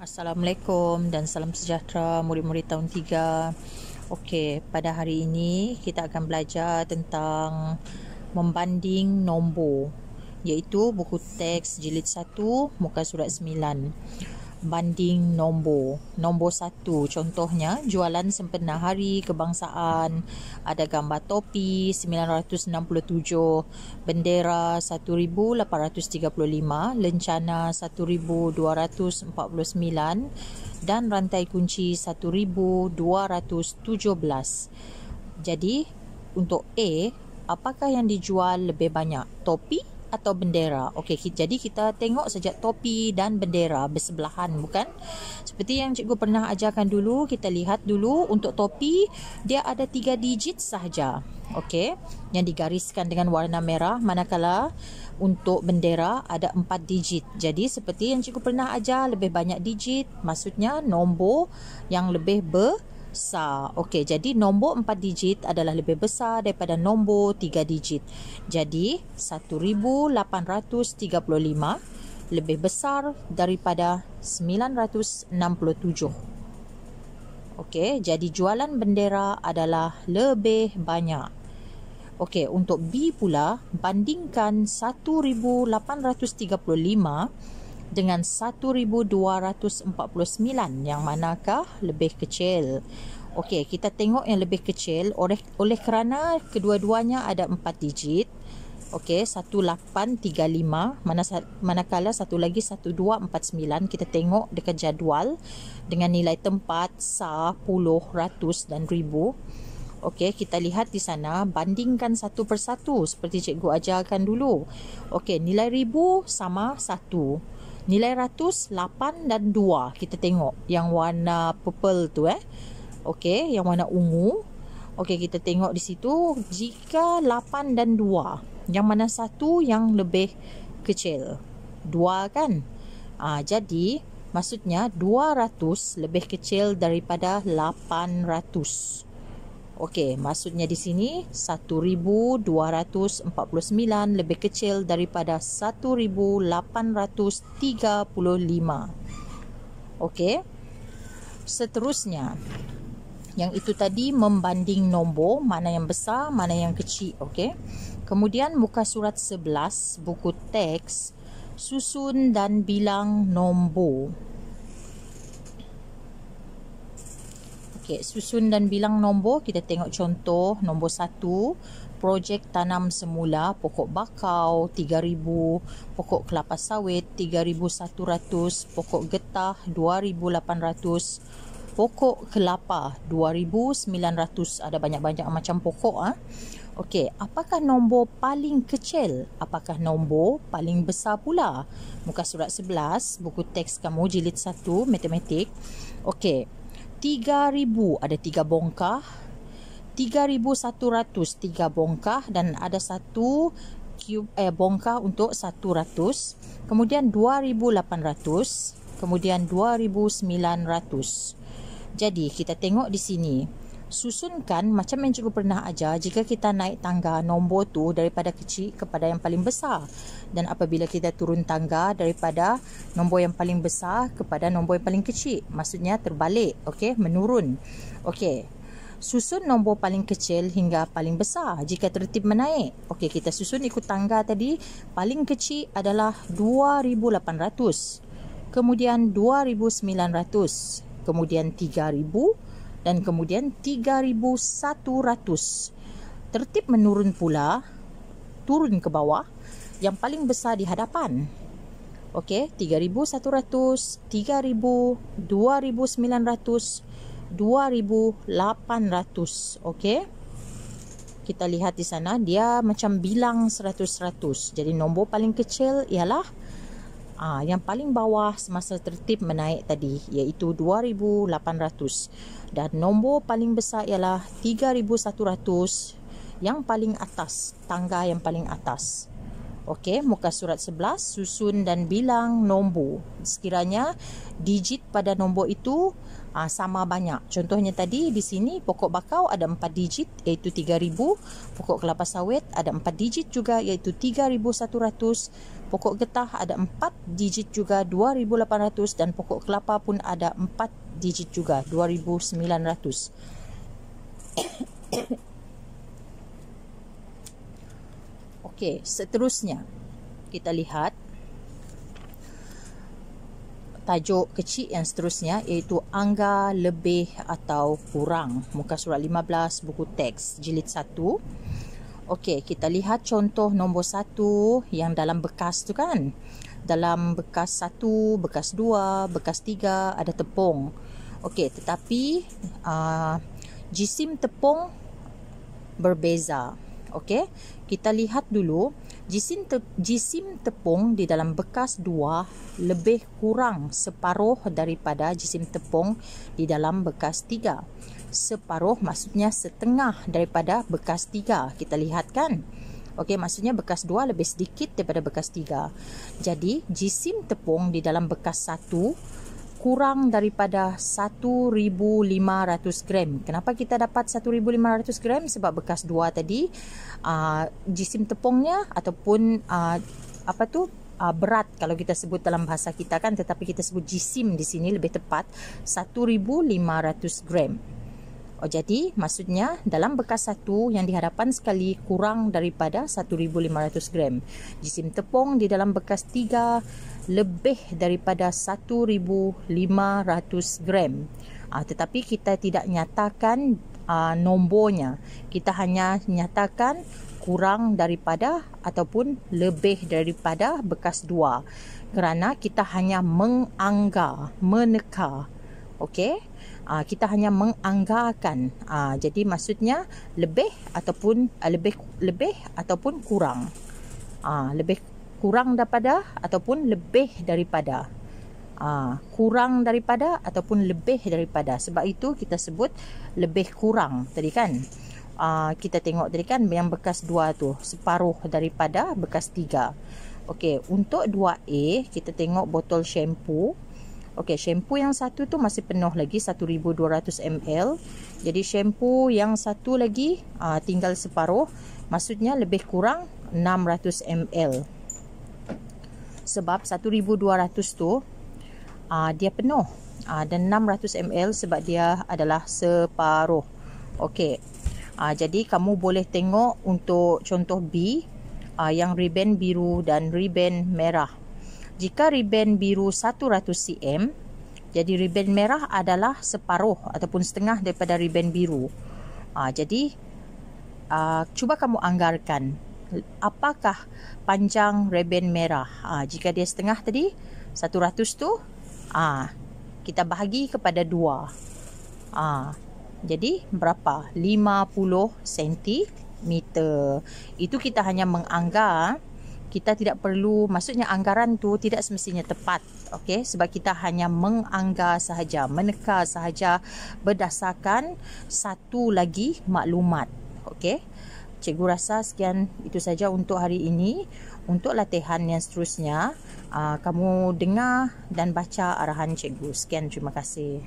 Assalamualaikum dan salam sejahtera murid-murid tahun 3. Okey, pada hari ini kita akan belajar tentang membanding nombor, iaitu buku teks jilid 1 muka surat 9. Banding nombor. Nombor 1 contohnya jualan sempena hari kebangsaan, ada gambar topi 967, bendera 1835, lencana 1249 dan rantai kunci 1217. Jadi untuk A, apakah yang dijual lebih banyak, topi atau bendera? Okey, jadi kita tengok saja topi dan bendera bersebelahan, bukan? Seperti yang cikgu pernah ajarkan dulu, kita lihat dulu untuk topi dia ada 3 digit sahaja. Okey, yang digariskan dengan warna merah, manakala untuk bendera ada 4 digit. Jadi seperti yang cikgu pernah ajar, lebih banyak digit maksudnya nombor yang lebih besar. Okey, jadi nombor 4 digit adalah lebih besar daripada nombor 3 digit. Jadi 1835 lebih besar daripada 967. Okey, jadi jualan bendera adalah lebih banyak. Okey, untuk B pula, bandingkan 1835 dengan 1249, yang manakah lebih kecil? Okey, kita tengok yang lebih kecil oleh kerana kedua-duanya ada 4 digit. Okey, 1835 manakala satu lagi 1249. Kita tengok dekat jadual dengan nilai tempat sah, puluh, ratus dan ribu. Okey, kita lihat di sana, bandingkan satu persatu seperti cikgu ajarkan dulu. Okey, nilai ribu sama 1. Nilai ratus 8 dan 2. Kita tengok yang warna purple tu Okey, yang warna ungu. Okey, kita tengok di situ jika 8 dan 2, yang mana satu yang lebih kecil? 2 kan? Jadi maksudnya 200 lebih kecil daripada 800. Okey, maksudnya di sini 1249 lebih kecil daripada 1835. Okey. Seterusnya, yang itu tadi membanding nombor, mana yang besar, mana yang kecil. Okey. Kemudian muka surat 11 buku teks, susun dan bilang nombor. Okey, susun dan bilang nombor. Kita tengok contoh nombor 1, projek tanam semula pokok bakau 3000, pokok kelapa sawit 3100, pokok getah 2800, pokok kelapa 2900. Ada banyak-banyak macam pokok. Okey, apakah nombor paling kecil? Apakah nombor paling besar pula? Muka surat 11 buku teks kamu jilid 1 matematik. Okey, 3000 ada 3 bongkah, 3100 3 bongkah dan ada satu bongkah untuk 100. Kemudian 2800, kemudian 2900. Jadi kita tengok di sini, susunkan macam yang cikgu pernah ajar jika kita naik tangga nombor tu daripada kecil kepada yang paling besar, dan apabila kita turun tangga daripada nombor yang paling besar kepada nombor yang paling kecil, maksudnya terbalik. Okey, menurun. Okey, susun nombor paling kecil hingga paling besar jika tertib menaik. Okey, kita susun ikut tangga tadi. Paling kecil adalah 2800, kemudian 2900, kemudian 3000 dan kemudian 3100. Tertib menurun pula, turun ke bawah, yang paling besar di hadapan. Okey, 3100, 3000, 2900, 2800. Okey, kita lihat di sana dia macam bilang 100-100. Jadi nombor paling kecil ialah yang paling bawah semasa tertib menaik tadi, iaitu 2800, dan nombor paling besar ialah 3100, yang paling atas, tangga yang paling atas. Okey, muka surat 11, susun dan bilang nombor. Sekiranya digit pada nombor itu sama banyak. Contohnya tadi di sini pokok bakau ada 4 digit iaitu 3000, pokok kelapa sawit ada 4 digit juga iaitu 3100, pokok getah ada 4 digit juga 2800 dan pokok kelapa pun ada 4 digit juga 2900. Okey, seterusnya kita lihat tajuk kecil yang seterusnya iaitu angka lebih atau kurang. Muka surat 15 buku teks jilid 1. Okey, kita lihat contoh nombor 1 yang dalam bekas tu kan. Dalam bekas 1, bekas 2, bekas 3 ada tepung. Okey, tetapi jisim tepung berbeza. Okey, kita lihat dulu jisim tepung di dalam bekas 2 lebih kurang separuh daripada jisim tepung di dalam bekas 3. Separuh maksudnya setengah daripada bekas 3. Kita lihat kan? Okey, maksudnya bekas 2 lebih sedikit daripada bekas 3. Jadi, jisim tepung di dalam bekas 1 kurang daripada 1,500 gram. Kenapa kita dapat 1,500 gram? Sebab bekas 2 tadi jisim tepungnya ataupun berat kalau kita sebut dalam bahasa kita kan, tetapi kita sebut jisim di sini lebih tepat 1,500 gram. Jadi maksudnya dalam bekas 1 yang dihadapan sekali kurang daripada 1,500 gram. Jisim tepung di dalam bekas 3 lebih daripada 1,500 gram. Tetapi kita tidak nyatakan nombornya. Kita hanya nyatakan kurang daripada ataupun lebih daripada bekas 2. Kerana kita hanya meneka. Okey? Kita hanya menganggarkan. Jadi maksudnya lebih ataupun kurang. Lebih kurang daripada ataupun lebih daripada. Kurang daripada ataupun lebih daripada. Sebab itu kita sebut lebih kurang tadi kan. Kita tengok tadi kan yang bekas 2 tu separuh daripada bekas 3. Okey, untuk 2A kita tengok botol shampoo. Okey, shampoo yang satu tu masih penuh lagi 1,200 ml. Jadi shampoo yang satu lagi tinggal separuh. Maksudnya lebih kurang 600 ml. Sebab 1,200 tu dia penuh. Dan 600 ml sebab dia adalah separuh. Okey. Jadi kamu boleh tengok untuk contoh B yang riben biru dan riben merah. Jika riben biru 100 cm, jadi riben merah adalah separuh ataupun setengah daripada riben biru. Jadi, cuba kamu anggarkan apakah panjang riben merah. Jika dia setengah tadi, 100 tu, kita bahagi kepada 2. Jadi, berapa? 50 cm. Itu kita hanya menganggar. Kita tidak perlu, maksudnya anggaran tu tidak semestinya tepat. Okey, sebab kita hanya menganggar sahaja, meneka sahaja berdasarkan satu lagi maklumat. Okey. Cikgu rasa sekian itu saja untuk hari ini. Untuk latihan yang seterusnya, kamu dengar dan baca arahan cikgu. Sekian, terima kasih.